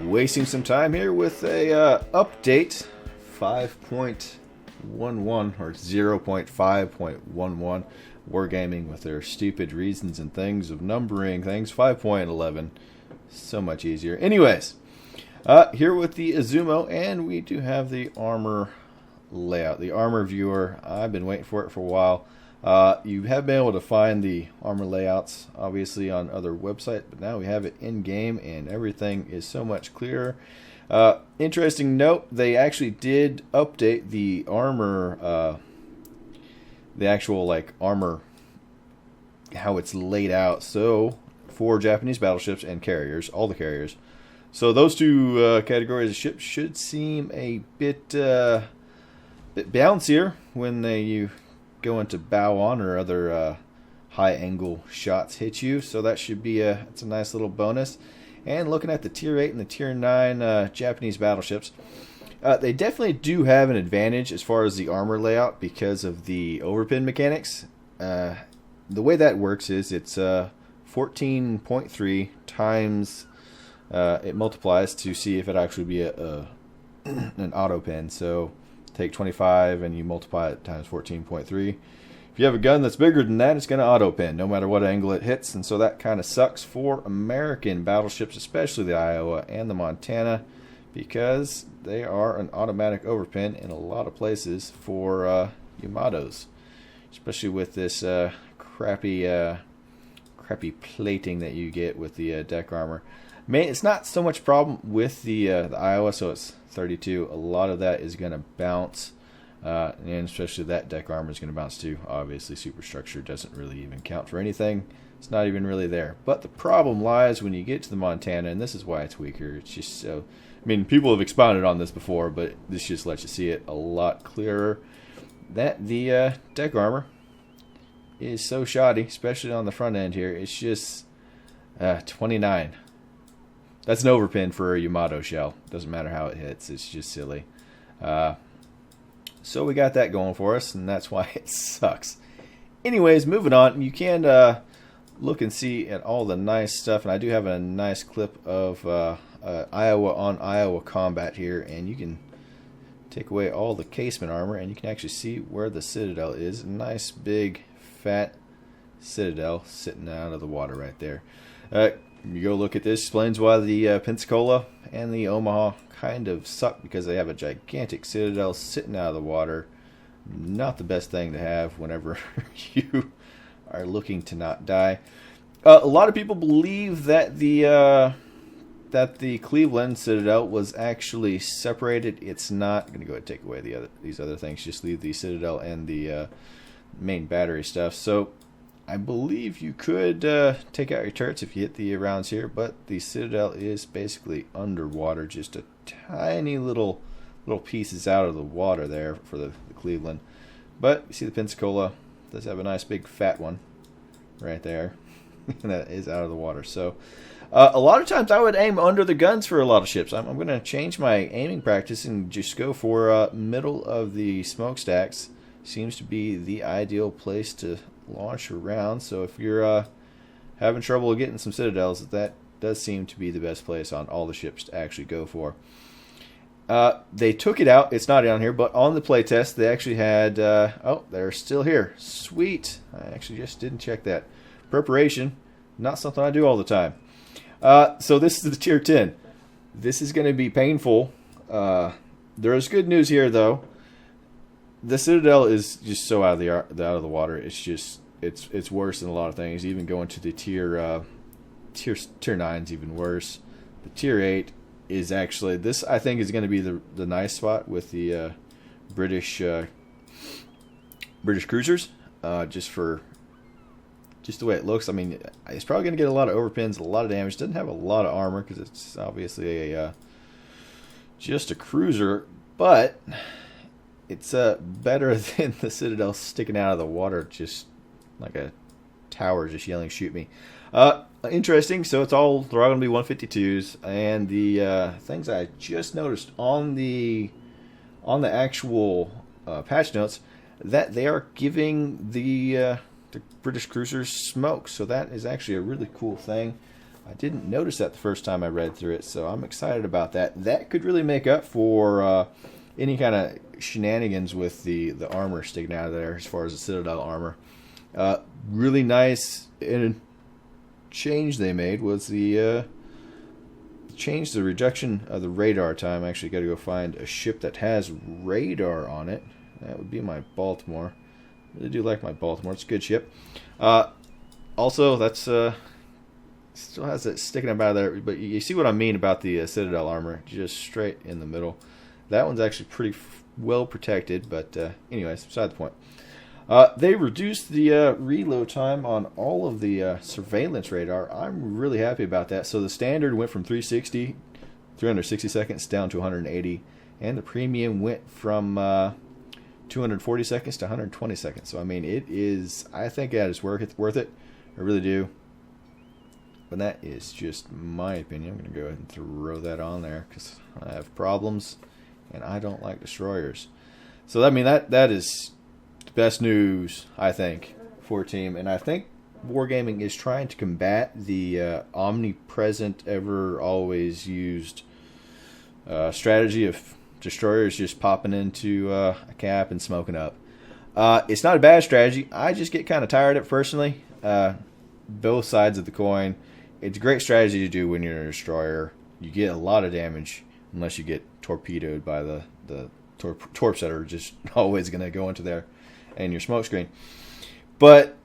Wasting some time here with a update 5.11 or 0.5.11 Wargaming with their stupid reasons and things of numbering things. 5.11, so much easier. Anyways, here with the Izumo, and we do have the armor layout, the armor viewer. I've been waiting for it for a while. You have been able to find the armor layouts obviously on other websites, but now we have it in game and everything is so much clearer. Interesting note, they actually did update the armor, the actual like armor, how it's laid out, so for Japanese battleships and carriers, all the carriers. So those two categories of ships should seem a bit bouncier when you go into bow on or other high angle shots hit you. So that should be it's a nice little bonus. And looking at the tier 8 and the tier 9 Japanese battleships, they definitely do have an advantage as far as the armor layout because of the overpin mechanics. The way that works is it's 14.3 times it multiplies to see if it actually be an auto pin. So take 25 and you multiply it times 14.3. If you have a gun that's bigger than that, it's going to auto pin no matter what angle it hits, and so that kind of sucks for American battleships, especially the Iowa and the Montana, because they are an automatic overpin in a lot of places for Yamatos, especially with this crappy plating that you get with the deck armor. It's not so much problem with the Iowa, so it's 32. A lot of that is going to bounce, and especially that deck armor is going to bounce too. Obviously, superstructure doesn't really even count for anything. It's not even really there. But the problem lies when you get to the Montana, and this is why it's weaker. It's just so... I mean, people have expounded on this before, but this just lets you see it a lot clearer. That the deck armor is so shoddy, especially on the front end here. It's just 29. That's an overpin for a Yamato shell. Doesn't matter how it hits. It's just silly. So we got that going for us, and that's why it sucks. Anyways, moving on. You can look and see at all the nice stuff, and I do have a nice clip of Iowa on Iowa combat here, and you can take away all the casement armor, and you can actually see where the Citadel is. A nice, big, fat Citadel sitting out of the water right there. You go look at this, explains why the Pensacola and the Omaha kind of suck, because they have a gigantic Citadel sitting out of the water. Not the best thing to have whenever you are looking to not die. A lot of people believe that the Cleveland Citadel was actually separated. It's not. I'm going to go ahead and take away these other things. Just leave the Citadel and the main battery stuff. So I believe you could take out your turrets if you hit the rounds here, but the Citadel is basically underwater, just a tiny little pieces out of the water there for the Cleveland. But you see the Pensacola does have a nice big fat one right there that is out of the water. So a lot of times I would aim under the guns for a lot of ships. I'm going to change my aiming practice and just go for middle of the smokestacks. Seems to be the ideal place to launch around. So if you're having trouble getting some Citadels, that does seem to be the best place on all the ships to actually go for. They took it out. It's not down here, but on the playtest they actually had oh, they're still here. Sweet. I actually just didn't check that. Preparation, not something I do all the time. So this is the tier 10. This is going to be painful. There is good news here though. The Citadel is just so out of the water. It's just it's worse than a lot of things. Even going to the tier 9's even worse. The tier 8 is actually, this I think is going to be the nice spot with the British cruisers. Just the way it looks. I mean, it's probably going to get a lot of overpins, a lot of damage. Doesn't have a lot of armor because it's obviously just a cruiser, but it's better than the Citadel sticking out of the water, just like a tower just yelling, "Shoot me." Interesting. So they're all going to be 152s, and the things I just noticed on the actual patch notes, that they are giving the British cruisers smoke. So that is actually a really cool thing. I didn't notice that the first time I read through it, so I'm excited about that. That could really make up for any kind of shenanigans with the armor sticking out of there as far as the Citadel armor. Really nice change they made was the change the reduction of the radar time. I actually got to go find a ship that has radar on it. That would be my Baltimore. I really do like my Baltimore. It's a good ship. Also, that's still has it sticking up out of there, but you see what I mean about the Citadel armor, just straight in the middle. That one's actually pretty well protected, but anyways, beside the point. They reduced the reload time on all of the surveillance radar. I'm really happy about that. So the standard went from 360 seconds down to 180, and the premium went from 240 seconds to 120 seconds. So I mean, I think that is worth it. I really do. But that is just my opinion. I'm going to go ahead and throw that on there because I have problems and I don't like destroyers. So I mean, that is the best news, I think, for a team. And I think Wargaming is trying to combat the omnipresent, ever always used strategy of destroyers just popping into a cap and smoking up. It's not a bad strategy. I just get kind of tired of it personally. Both sides of the coin. It's a great strategy to do when you're a destroyer. You get a lot of damage unless you get torpedoed by the torps that are just always going to go into there and your smoke screen. But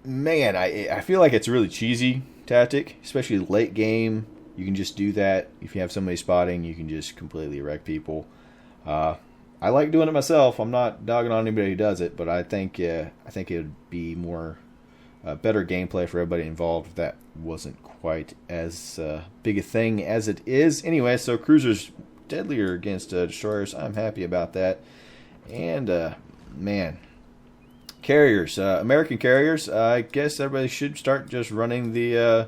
man, I feel like it's a really cheesy tactic, especially late game. You can just do that. If you have somebody spotting, you can just completely wreck people. I like doing it myself. I'm not dogging on anybody who does it, but I think it would be more better gameplay for everybody involved if that wasn't quite as big a thing as it is. Anyway, so cruisers deadlier against destroyers. I'm happy about that. And man, carriers, American carriers. I guess everybody should start just running the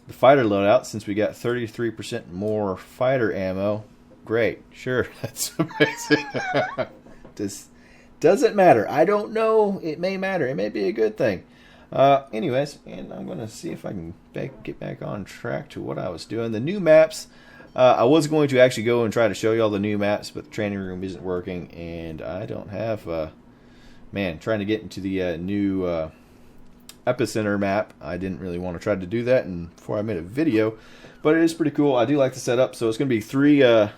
fighter loadout since we got 33% more fighter ammo. Great, sure, that's amazing. Doesn't matter. I don't know. It may matter. It may be a good thing. Anyways, and I'm going to see if I can get back on track to what I was doing. The new maps, I was going to actually go and try to show you all the new maps, but the training room isn't working, and I don't have, trying to get into the new Epicenter map. I didn't really want to try to do that before I made a video, but it is pretty cool. I do like the setup, so it's going to be 3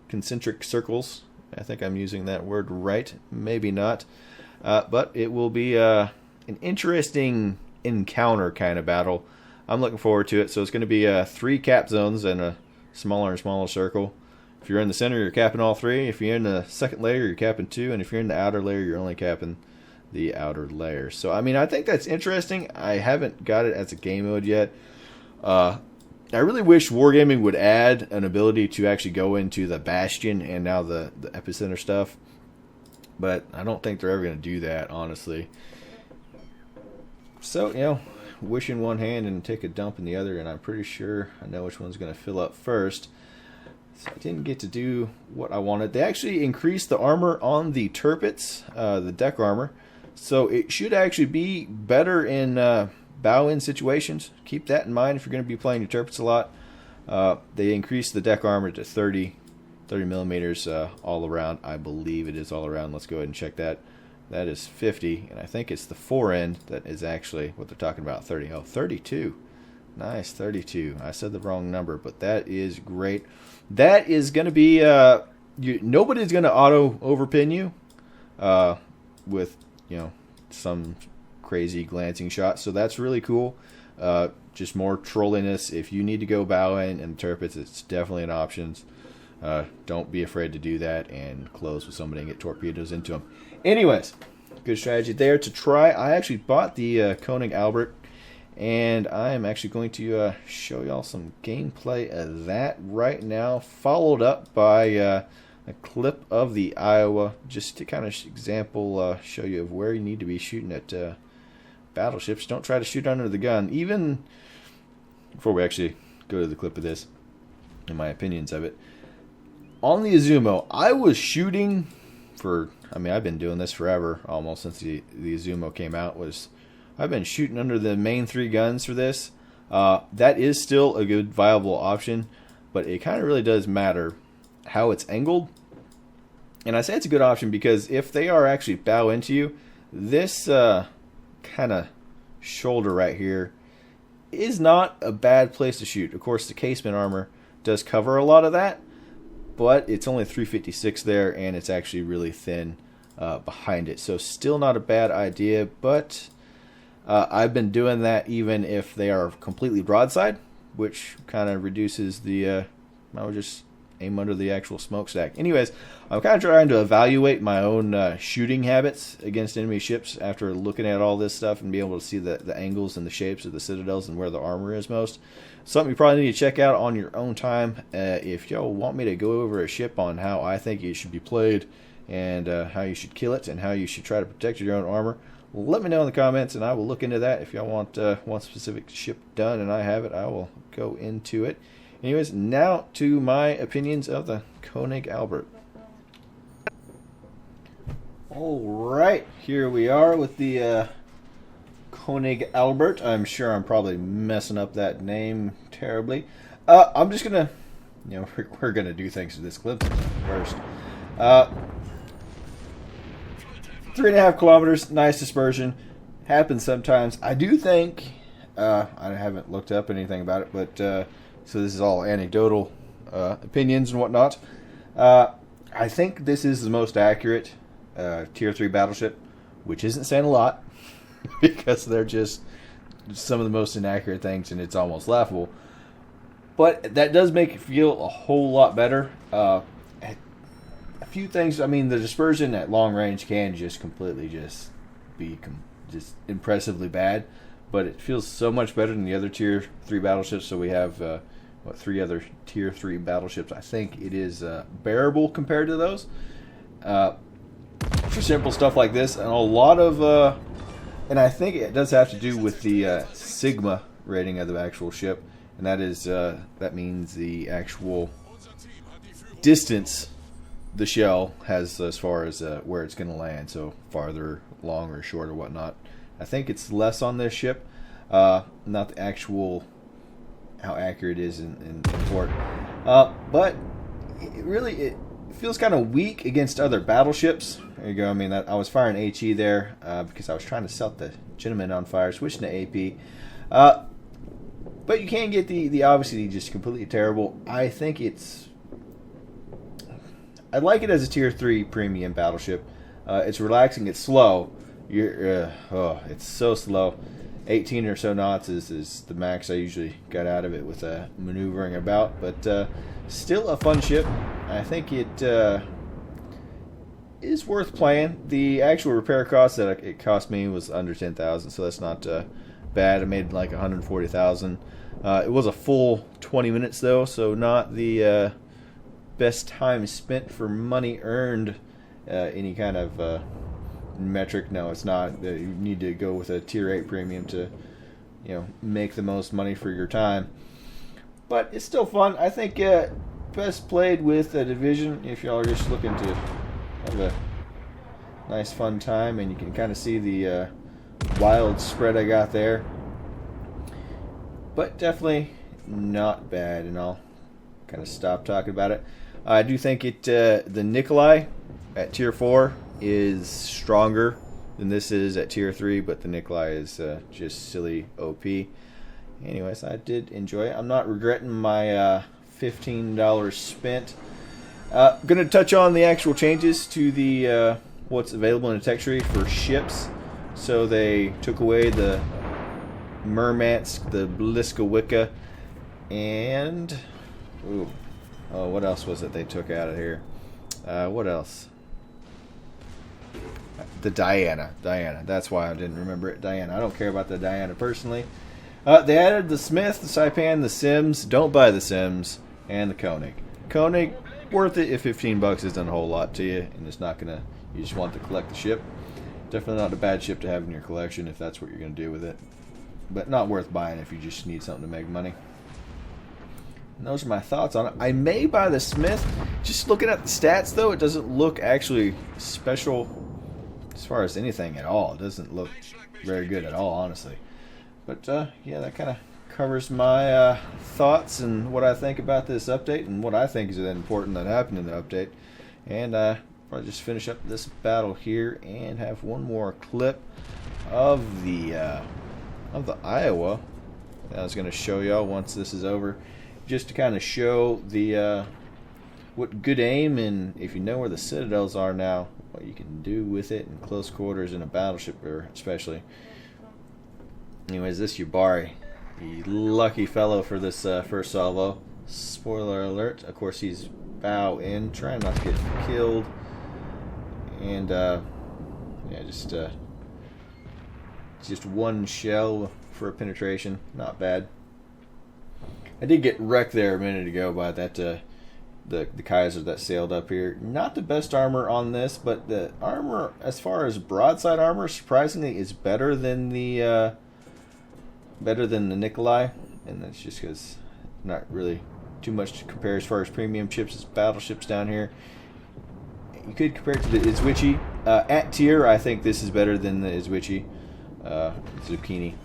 concentric circles. I think I'm using that word right, maybe not, but it will be an interesting encounter kind of battle. I'm looking forward to it. So it's going to be 3 cap zones and a smaller and smaller circle. If you're in the center, you're capping all 3. If you're in the second layer, you're capping 2. And if you're in the outer layer, you're only capping the outer layer. So, I mean, I think that's interesting. I haven't got it as a game mode yet. I really wish Wargaming would add an ability to actually go into the Bastion and now the Epicenter stuff. But I don't think they're ever going to do that, honestly. So, wish in one hand and take a dump in the other, and I'm pretty sure I know which one's going to fill up first. So I didn't get to do what I wanted. They actually increased the armor on the turrets, the deck armor, so it should actually be better in bow-in situations. Keep that in mind if you're going to be playing your turrets a lot. They increased the deck armor to 30 millimeters all around. I believe it is all around. Let's go ahead and check that. That is 50, and I think it's the forend that is actually what they're talking about, 30. Oh, 32. Nice, 32. I said the wrong number, but that is great. That is going to be, nobody's going to auto overpin you with, some crazy glancing shot, so that's really cool. Just more trolliness. If you need to go bow in and turrets, it's definitely an option. Don't be afraid to do that and close with somebody and get torpedoes into them. Anyways, good strategy there to try. I actually bought the Koenig Albert, and I am actually going to show y'all some gameplay of that right now, followed up by a clip of the Iowa, just to kind of show you of where you need to be shooting at battleships. Don't try to shoot under the gun. Even before we actually go to the clip of this, and my opinions of it. On the Izumo, I was shooting for, I've been doing this forever, almost since the Izumo came out. I've been shooting under the main 3 guns for this. That is still a good viable option, but it kind of really does matter how it's angled. And I say it's a good option because if they are actually bow into you, this kind of shoulder right here is not a bad place to shoot. Of course, the casement armor does cover a lot of that, but it's only 356 there, and it's actually really thin behind it. So still not a bad idea, but I've been doing that even if they are completely broadside, which kind of reduces the, I would just aim under the actual smokestack. Anyways, I'm kind of trying to evaluate my own shooting habits against enemy ships after looking at all this stuff and be able to see the angles and the shapes of the citadels and where the armor is most. Something you probably need to check out on your own time. If y'all want me to go over a ship on how I think it should be played and how you should kill it and how you should try to protect your own armor, let me know in the comments and I will look into that. If y'all want one specific ship done and I have it, I will go into it. Anyways, now to my opinions of the Koenig Albert. Alright, here we are with the Koenig Albert. I'm sure I'm probably messing up that name terribly. I'm just gonna, we're gonna do things to this clip first. 3.5 kilometers, nice dispersion. Happens sometimes. I do think, I haven't looked up anything about it, but so this is all anecdotal opinions and whatnot. I think this is the most accurate Tier 3 battleship, which isn't saying a lot because they're just some of the most inaccurate things and it's almost laughable. But that does make it feel a whole lot better. A few things, I mean, the dispersion at long range can just completely just be just impressively bad, but it feels so much better than the other Tier 3 battleships. So we have 3 other Tier 3 battleships. I think it is bearable compared to those. For simple stuff like this, and a lot of, and I think it does have to do with the Sigma rating of the actual ship, and that is that means the actual distance the shell has as far as where it's going to land, so farther, long, or short, or whatnot. I think it's less on this ship, not the actual how accurate it is in port, but it feels kind of weak against other battleships. There you go. I mean, I was firing HE there because I was trying to set the gentleman on fire, switching to AP. But you can get the obviously just completely terrible. I think I like it as a Tier 3 premium battleship. It's relaxing. It's slow. It's so slow. 18 or so knots is the max I usually got out of it with maneuvering about. But still a fun ship. I think it is worth playing. The actual repair cost that it cost me was under 10,000, so that's not bad. I made like 140,000. It was a full 20 minutes though, so not the best time spent for money earned. Any kind of metric. No, it's not. You need to go with a Tier 8 premium to make the most money for your time. But it's still fun. I think best played with a division if y'all are just looking to have a nice fun time, and you can kind of see the wild spread I got there. But definitely not bad, and I'll kind of stop talking about it. I do think the Nikolai at Tier 4 is stronger than this is at Tier 3, but the Nikolai is just silly OP. Anyways, I did enjoy it. I'm not regretting my $15 spent. Going to touch on the actual changes to the what's available in the tech tree for ships. So they took away the Murmansk, the Bliskawicka, and what else was it they took out of here? What else? The Diana. That's why I didn't remember it. Diana. I don't care about the Diana personally. They added the Smith, the Saipan, the Sims. Don't buy the Sims, and the Koenig. Koenig, worth it if 15 bucks isn't a whole lot to you, and it's not gonna. You just want to collect the ship. Definitely not a bad ship to have in your collection if that's what you're gonna do with it. But not worth buying if you just need something to make money. And those are my thoughts on it. I may buy the Smith. Just looking at the stats, though, it doesn't look actually special as far as anything at all. It doesn't look very good at all, honestly. But, yeah, that kind of covers my thoughts and what I think about this update and what I think is important that happened in the update. And I'll just finish up this battle here and have one more clip of the Iowa that I was going to show y'all once this is over, just to kind of show the what good aim, and if you know where the citadels are now, what you can do with it in close quarters in a battleship, or especially. Anyways, this Yubari, the lucky fellow for this first salvo. Spoiler alert, of course he's bow in, trying not to get killed. And yeah, just one shell for a penetration, not bad. I did get wrecked there a minute ago by that the Kaiser that sailed up here. Not the best armor on this, but the armor as far as broadside armor surprisingly is better than the Nikolai, and that's just because not really too much to compare as far as premium ships as battleships down here. You could compare it to the Izwichi. At tier, I think this is better than the Izwichi Zucchini.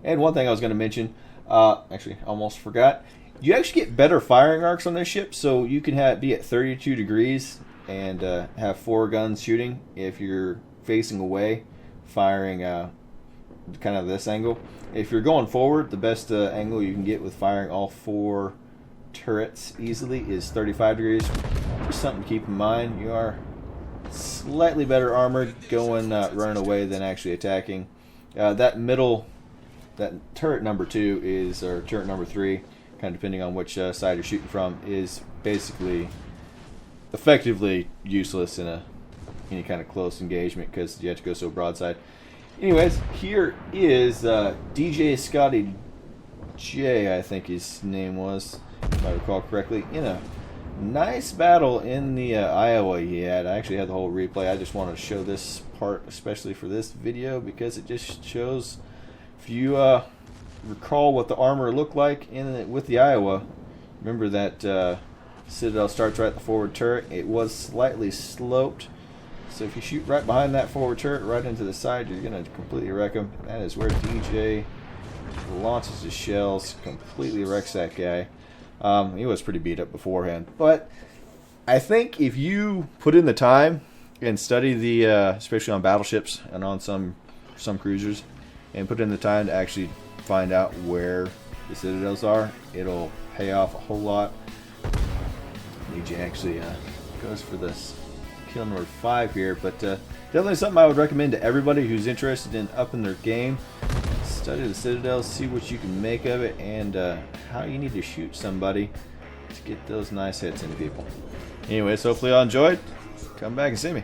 And one thing I was going to mention, actually almost forgot, you actually get better firing arcs on this ship, so you can be at 32 degrees and have 4 guns shooting if you're facing away, firing kind of this angle. If you're going forward, the best angle you can get with firing all 4 turrets easily is 35 degrees. Just something to keep in mind. You are slightly better armored going running away than actually attacking. That turret number 2 is, or turret number 3, kind of depending on which side you're shooting from, is basically effectively useless in any kind of close engagement because you have to go so broadside. Anyways, here is DJ Scotty J, I think his name was, if I recall correctly, in a nice battle in the Iowa he had. I actually had the whole replay. I just wanted to show this part especially for this video because it just shows, if you recall what the armor looked like with the Iowa, remember that citadel starts right at the forward turret. It was slightly sloped, so if you shoot right behind that forward turret right into the side, you're going to completely wreck him. That is where DJ launches his shells, completely wrecks that guy. He was pretty beat up beforehand, but I think if you put in the time and study the, especially on battleships and on some cruisers, and put in the time to actually find out where the citadels are, it'll pay off a whole lot. DJ actually goes for this kill number 5 here, but definitely something I would recommend to everybody who's interested in upping their game. Study the citadels, see what you can make of it, and how you need to shoot somebody to get those nice hits into people. Anyways, hopefully y'all enjoyed. Come back and see me.